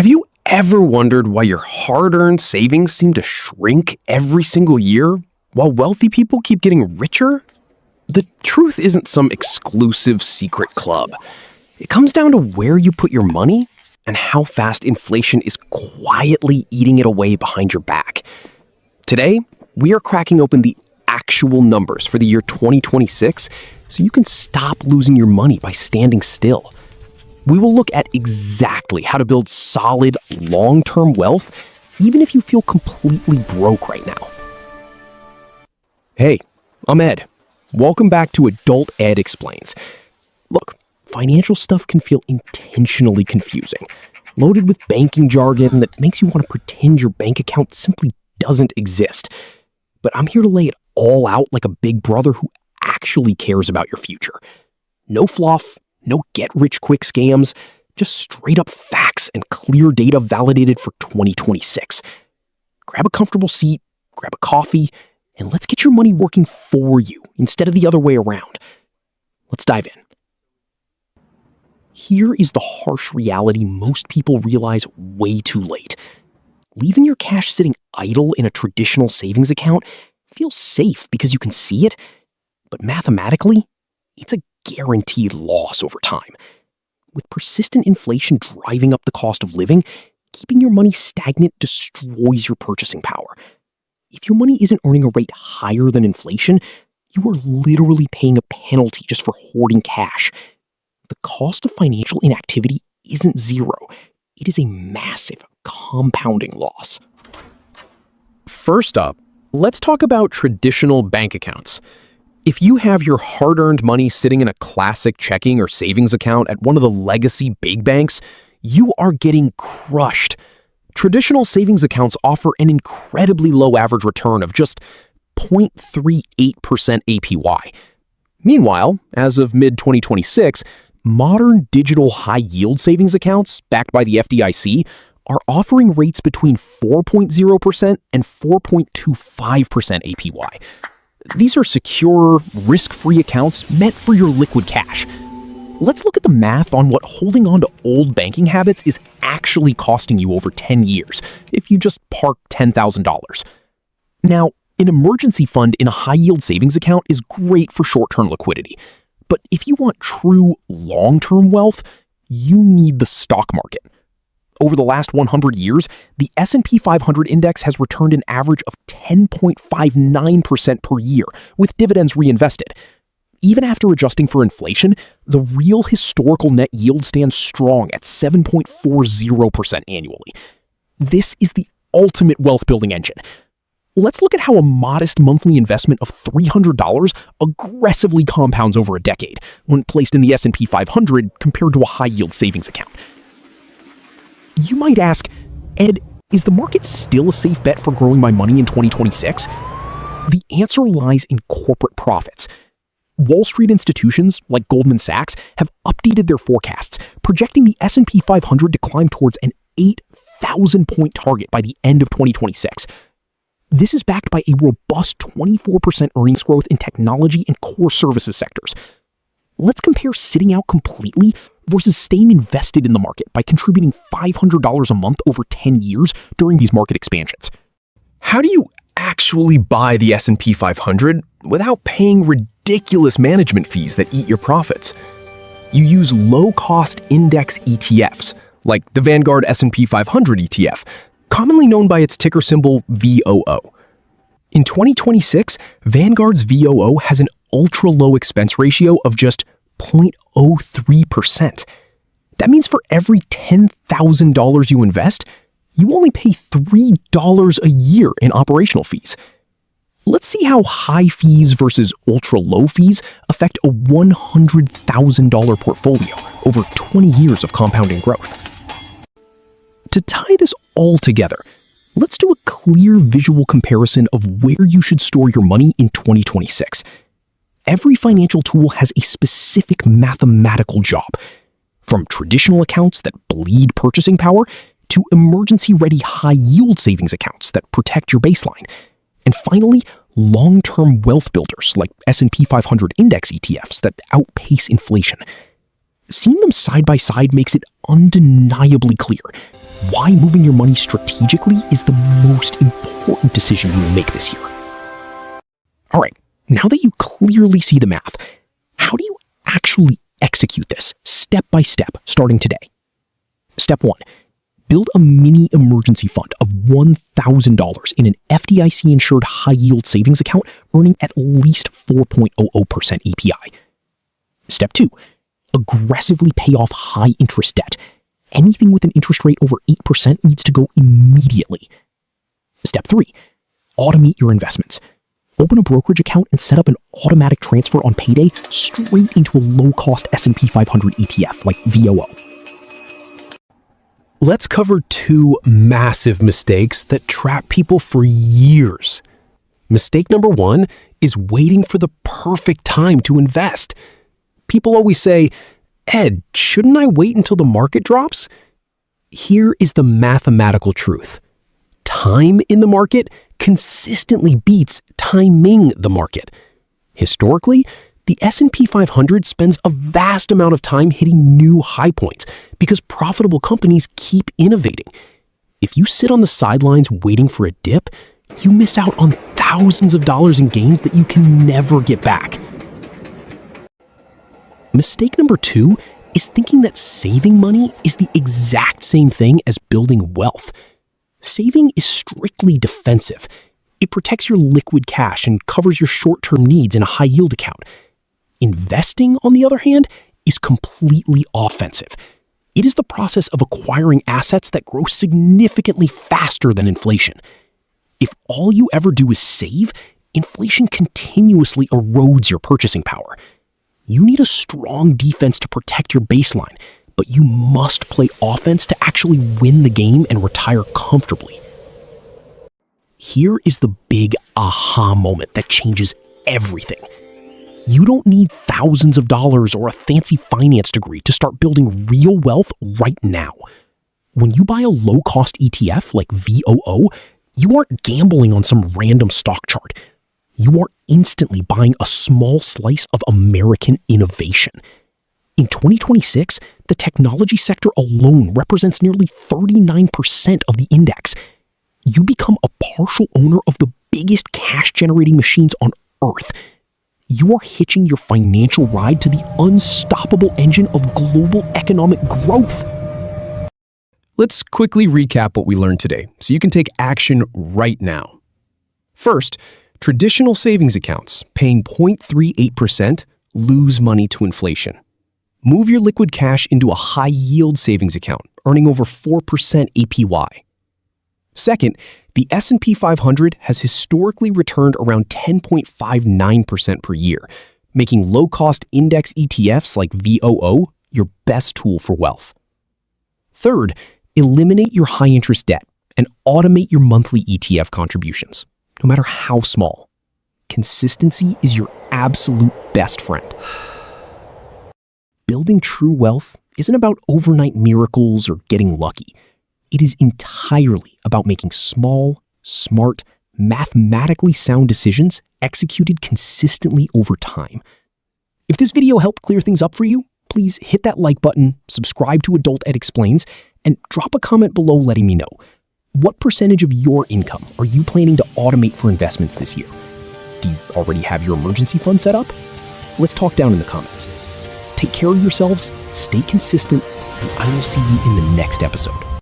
Have you ever wondered why your hard-earned savings seem to shrink every single year, while wealthy people keep getting richer? The truth isn't some exclusive secret club. It comes down to where you put your money and how fast inflation is quietly eating it away behind your back. Today, we are cracking open the actual numbers for the year 2026 so you can stop losing your money by standing still. We will look at exactly how to build solid, long-term wealth, even if you feel completely broke right now. Hey, I'm Ed. Welcome back to Adult Ed Explains. Look, financial stuff can feel intentionally confusing, loaded with banking jargon that makes you want to pretend your bank account simply doesn't exist. But I'm here to lay it all out like a big brother who actually cares about your future. No fluff. No get-rich-quick scams, just straight-up facts and clear data validated for 2026. Grab a comfortable seat, grab a coffee, and let's get your money working for you instead of the other way around. Let's dive in. Here is the harsh reality most people realize way too late. Leaving your cash sitting idle in a traditional savings account feels safe because you can see it, but mathematically, it's a guaranteed loss over time. With persistent inflation driving up the cost of living, keeping your money stagnant destroys your purchasing power. If your money isn't earning a rate higher than inflation, you are literally paying a penalty just for hoarding cash. The cost of financial inactivity isn't zero. It is a massive compounding loss. First up, let's talk about traditional bank accounts. If you have your hard-earned money sitting in a classic checking or savings account at one of the legacy big banks, you are getting crushed. Traditional savings accounts offer an incredibly low average return of just 0.38% APY. Meanwhile, as of mid-2026, modern digital high-yield savings accounts, backed by the FDIC, are offering rates between 4.0% and 4.25% APY. These are secure, risk-free accounts meant for your liquid cash. Let's look at the math on what holding on to old banking habits is actually costing you over 10 years if you just park $10,000. Now, an emergency fund in a high-yield savings account is great for short-term liquidity. But if you want true long-term wealth, you need the stock market. Over the last 100 years, the S&P 500 index has returned an average of 10.59% per year, with dividends reinvested. Even after adjusting for inflation, the real historical net yield stands strong at 7.40% annually. This is the ultimate wealth-building engine. Let's look at how a modest monthly investment of $300 aggressively compounds over a decade when placed in the S&P 500 compared to a high-yield savings account. You might ask, Ed, is the market still a safe bet for growing my money in 2026? The answer lies in corporate profits. Wall Street institutions like Goldman Sachs have updated their forecasts, projecting the S&P 500 to climb towards an 8,000-point target by the end of 2026. This is backed by a robust 24% earnings growth in technology and core services sectors. Let's compare sitting out completely versus staying invested in the market by contributing $500 a month over 10 years during these market expansions. How do you actually buy the S&P 500 without paying ridiculous management fees that eat your profits? You use low-cost index ETFs, like the Vanguard S&P 500 ETF, commonly known by its ticker symbol VOO. In 2026, Vanguard's VOO has an ultra-low expense ratio of just 0.03%. That means for every $10,000 you invest, you only pay $3 a year in operational fees. Let's see how high fees versus ultra-low fees affect a $100,000 portfolio over 20 years of compounding growth. To tie this all together, let's do a clear visual comparison of where you should store your money in 2026. Every financial tool has a specific mathematical job, from traditional accounts that bleed purchasing power to emergency-ready high-yield savings accounts that protect your baseline. And finally, long-term wealth builders like S&P 500 index ETFs that outpace inflation. Seeing them side by side makes it undeniably clear. why moving your money strategically is the most important decision you will make this year. All right, now that you clearly see the math, how do you actually execute this step by step starting today? Step 1. Build a mini emergency fund of $1,000 in an FDIC-insured high-yield savings account earning at least 4.00% API. Step 2. Aggressively pay off high-interest debt. Anything with an interest rate over 8% needs to go immediately. Step 3. Automate your investments. Open a brokerage account and set up an automatic transfer on payday straight into a low-cost S&P 500 ETF like VOO. Let's cover 2 massive mistakes that trap people for years. Mistake number 1 is waiting for the perfect time to invest. People always say, "Ed, shouldn't I wait until the market drops?" Here is the mathematical truth. Time in the market consistently beats timing the market. Historically, the S&P 500 spends a vast amount of time hitting new high points because profitable companies keep innovating. If you sit on the sidelines waiting for a dip, you miss out on thousands of dollars in gains that you can never get back. Mistake number 2 is thinking that saving money is the exact same thing as building wealth. Saving is strictly defensive. It protects your liquid cash and covers your short-term needs in a high-yield account. Investing, on the other hand, is completely offensive. It is the process of acquiring assets that grow significantly faster than inflation. If all you ever do is save, inflation continuously erodes your purchasing power. You need a strong defense to protect your baseline, but you must play offense to actually win the game and retire comfortably. Here is the big aha moment that changes everything. You don't need thousands of dollars or a fancy finance degree to start building real wealth right now. When you buy a low-cost ETF like VOO, you aren't gambling on some random stock chart. You are instantly buying a small slice of American innovation. In 2026, the technology sector alone represents nearly 39% of the index. You become a partial owner of the biggest cash-generating machines on Earth. You are hitching your financial ride to the unstoppable engine of global economic growth. Let's quickly recap what we learned today so you can take action right now. First, traditional savings accounts paying 0.38% lose money to inflation. Move your liquid cash into a high-yield savings account, earning over 4% APY. Second, the S&P 500 has historically returned around 10.59% per year, making low-cost index ETFs like VOO your best tool for wealth. Third, eliminate your high-interest debt and automate your monthly ETF contributions, no matter how small. Consistency is your absolute best friend. Building true wealth isn't about overnight miracles or getting lucky. It is entirely about making small, smart, mathematically sound decisions executed consistently over time. If this video helped clear things up for you, please hit that like button, subscribe to Adult Ed Explains, and drop a comment below letting me know. What percentage of your income are you planning to automate for investments this year? Do you already have your emergency fund set up? Let's talk down in the comments. Take care of yourselves, stay consistent, and I will see you in the next episode.